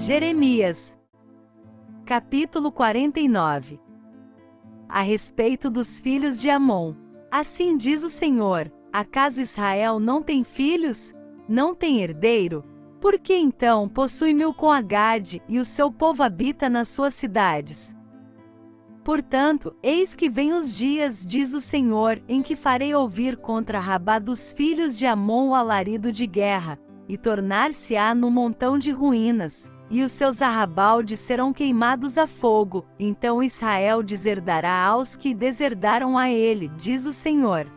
Jeremias. Capítulo 49. A respeito dos filhos de Amon. Assim diz o Senhor: acaso Israel não tem filhos? Não tem herdeiro? Por que então possui-me com Agade, e o seu povo habita nas suas cidades? Portanto, eis que vem os dias, diz o Senhor, em que farei ouvir contra Rabá dos filhos de Amon o alarido de guerra, e tornar-se-á num montão de ruínas, e os seus arrabaldes serão queimados a fogo. Então Israel deserdará aos que deserdaram a ele, diz o Senhor.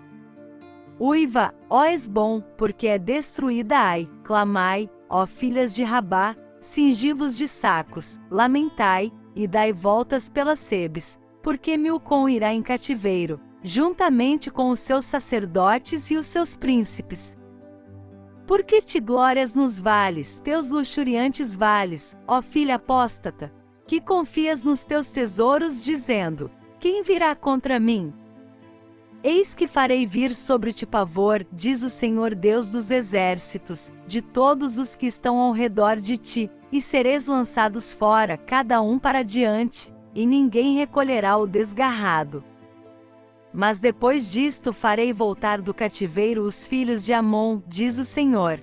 Uiva, ó Esbom, porque é destruída Ai, clamai, ó filhas de Rabá, cingi-vos de sacos, lamentai, e dai voltas pelas sebes, porque Milcom irá em cativeiro, juntamente com os seus sacerdotes e os seus príncipes. Por que te glórias nos vales, teus luxuriantes vales, ó filha apóstata, que confias nos teus tesouros, dizendo: quem virá contra mim? Eis que farei vir sobre-te pavor, diz o Senhor Deus dos exércitos, de todos os que estão ao redor de ti, e sereis lançados fora, cada um para diante, e ninguém recolherá o desgarrado. Mas depois disto farei voltar do cativeiro os filhos de Amon, diz o Senhor.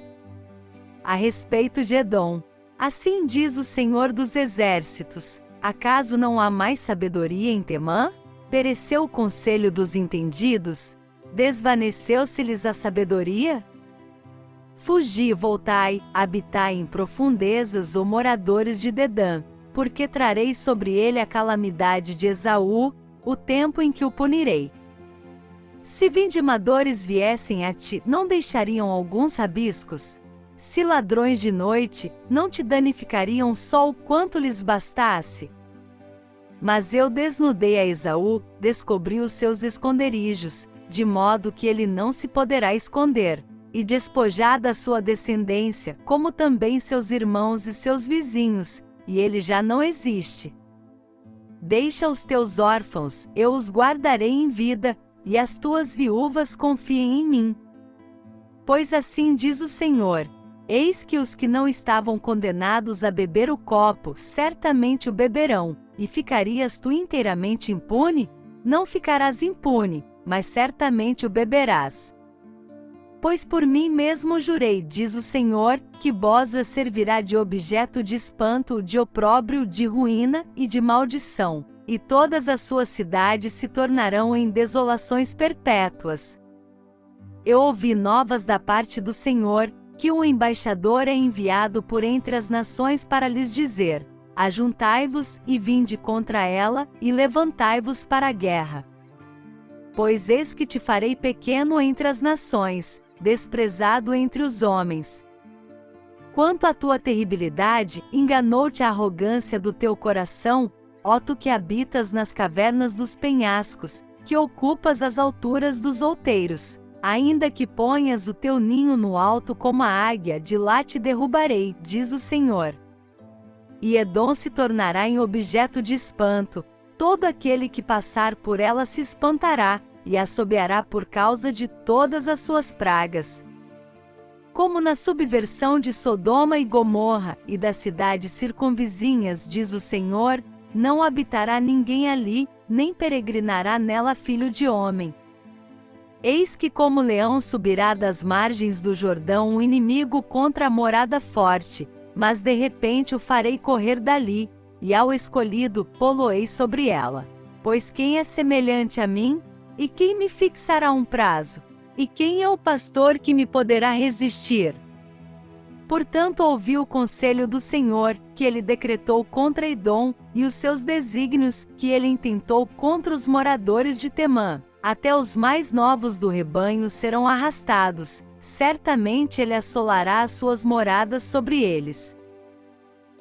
A respeito de Edom. Assim diz o Senhor dos exércitos: acaso não há mais sabedoria em Temã? Pereceu o conselho dos entendidos? Desvaneceu-se-lhes a sabedoria? Fugi e voltai, habitai em profundezas, ó moradores de Dedã, porque trarei sobre ele a calamidade de Esaú, o tempo em que o punirei. Se vindimadores viessem a ti, não deixariam alguns rabiscos? Se ladrões de noite, não te danificariam só o quanto lhes bastasse? Mas eu desnudei a Esaú, descobri os seus esconderijos, de modo que ele não se poderá esconder, e despojada a sua descendência, como também seus irmãos e seus vizinhos, e ele já não existe. Deixa os teus órfãos, eu os guardarei em vida, e as tuas viúvas confiem em mim. Pois assim diz o Senhor: eis que os que não estavam condenados a beber o copo, certamente o beberão, e ficarias tu inteiramente impune? Não ficarás impune, mas certamente o beberás. Pois por mim mesmo jurei, diz o Senhor, que Bosra servirá de objeto de espanto, de opróbrio, de ruína e de maldição, e todas as suas cidades se tornarão em desolações perpétuas. Eu ouvi novas da parte do Senhor, que um embaixador é enviado por entre as nações para lhes dizer: ajuntai-vos e vinde contra ela, e levantai-vos para a guerra. Pois eis que te farei pequeno entre as nações, desprezado entre os homens. Quanto à tua terribilidade, enganou-te a arrogância do teu coração, ó tu que habitas nas cavernas dos penhascos, que ocupas as alturas dos outeiros. Ainda que ponhas o teu ninho no alto como a águia, de lá te derrubarei, diz o Senhor. E Edom se tornará em objeto de espanto, todo aquele que passar por ela se espantará, e assobeará por causa de todas as suas pragas. Como na subversão de Sodoma e Gomorra, e das cidades circunvizinhas, diz o Senhor, não habitará ninguém ali, nem peregrinará nela filho de homem. Eis que como leão subirá das margens do Jordão um inimigo contra a morada forte, mas de repente o farei correr dali, e ao escolhido pô-lo-ei sobre ela. Pois quem é semelhante a mim? E quem me fixará um prazo? E quem é o pastor que me poderá resistir? Portanto ouvi o conselho do Senhor, que ele decretou contra Edom, e os seus desígnios, que ele intentou contra os moradores de Temã. Até os mais novos do rebanho serão arrastados, certamente ele assolará as suas moradas sobre eles.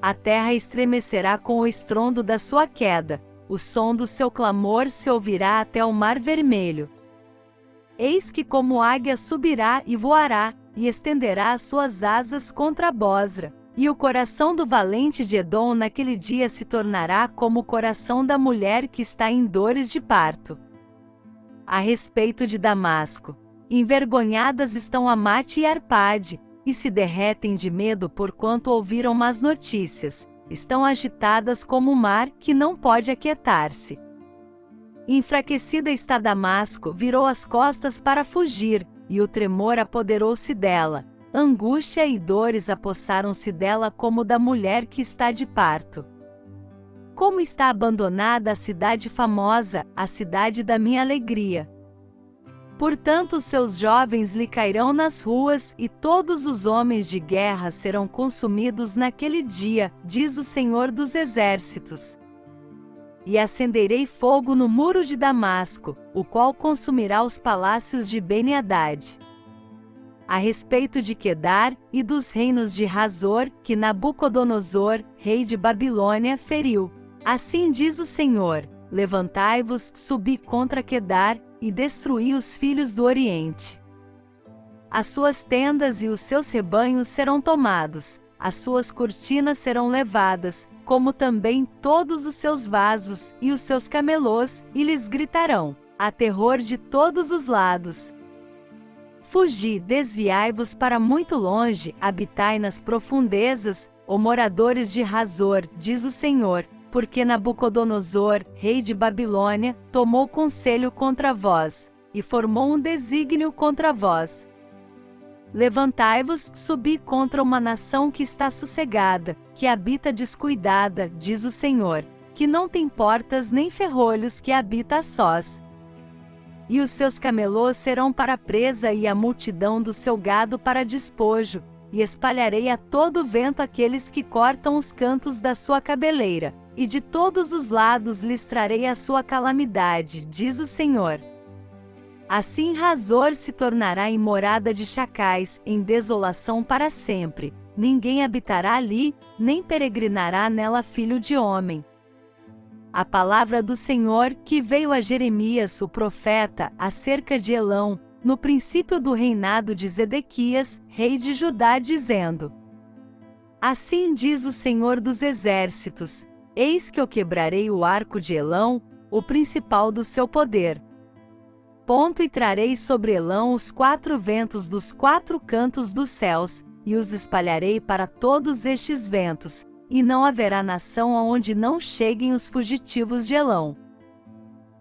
A terra estremecerá com o estrondo da sua queda, o som do seu clamor se ouvirá até o mar vermelho. Eis que como águia subirá e voará, e estenderá as suas asas contra a Bosra, e o coração do valente de Edom naquele dia se tornará como o coração da mulher que está em dores de parto. A respeito de Damasco, envergonhadas estão Amate e Arpade, e se derretem de medo porquanto ouviram más notícias, estão agitadas como o mar que não pode aquietar-se. Enfraquecida está Damasco, virou as costas para fugir, e o tremor apoderou-se dela. Angústia e dores apossaram-se dela como da mulher que está de parto. Como está abandonada a cidade famosa, a cidade da minha alegria. Portanto, os seus jovens lhe cairão nas ruas, e todos os homens de guerra serão consumidos naquele dia, diz o Senhor dos Exércitos. E acenderei fogo no muro de Damasco, o qual consumirá os palácios de Beni-Hadad. A respeito de Quedar e dos reinos de Hazor, que Nabucodonosor, rei de Babilônia, feriu. Assim diz o Senhor: levantai-vos, subi contra Quedar, e destruí os filhos do Oriente. As suas tendas e os seus rebanhos serão tomados, as suas cortinas serão levadas, como também todos os seus vasos e os seus camelôs, e lhes gritarão: há terror de todos os lados. Fugi, desviai-vos para muito longe, habitai nas profundezas, ó moradores de Hazor, diz o Senhor, porque Nabucodonosor, rei de Babilônia, tomou conselho contra vós, e formou um desígnio contra vós. Levantai-vos, subi contra uma nação que está sossegada, que habita descuidada, diz o Senhor, que não tem portas nem ferrolhos, que habita a sós. E os seus camelôs serão para presa e a multidão do seu gado para despojo, e espalharei a todo vento aqueles que cortam os cantos da sua cabeleira, e de todos os lados lhes trarei a sua calamidade, diz o Senhor. Assim Hazor se tornará em morada de chacais, em desolação para sempre. Ninguém habitará ali, nem peregrinará nela filho de homem. A palavra do Senhor, que veio a Jeremias o profeta, acerca de Elão, no princípio do reinado de Zedequias, rei de Judá, dizendo: assim diz o Senhor dos Exércitos: eis que eu quebrarei o arco de Elão, o principal do seu poder. E trarei sobre Elão os 4 ventos dos 4 cantos dos céus, e os espalharei para todos estes ventos, e não haverá nação aonde não cheguem os fugitivos de Elão.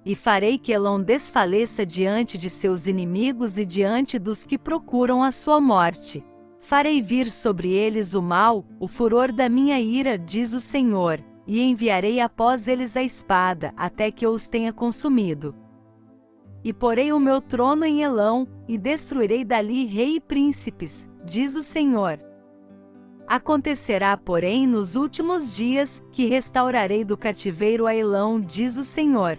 E farei que Elão desfaleça diante de seus inimigos e diante dos que procuram a sua morte. Farei vir sobre eles o mal, o furor da minha ira, diz o Senhor, e enviarei após eles a espada, até que eu os tenha consumido. E porei o meu trono em Elão, e destruirei dali rei e príncipes, diz o Senhor. Acontecerá, porém, nos últimos dias, que restaurarei do cativeiro a Elão, diz o Senhor,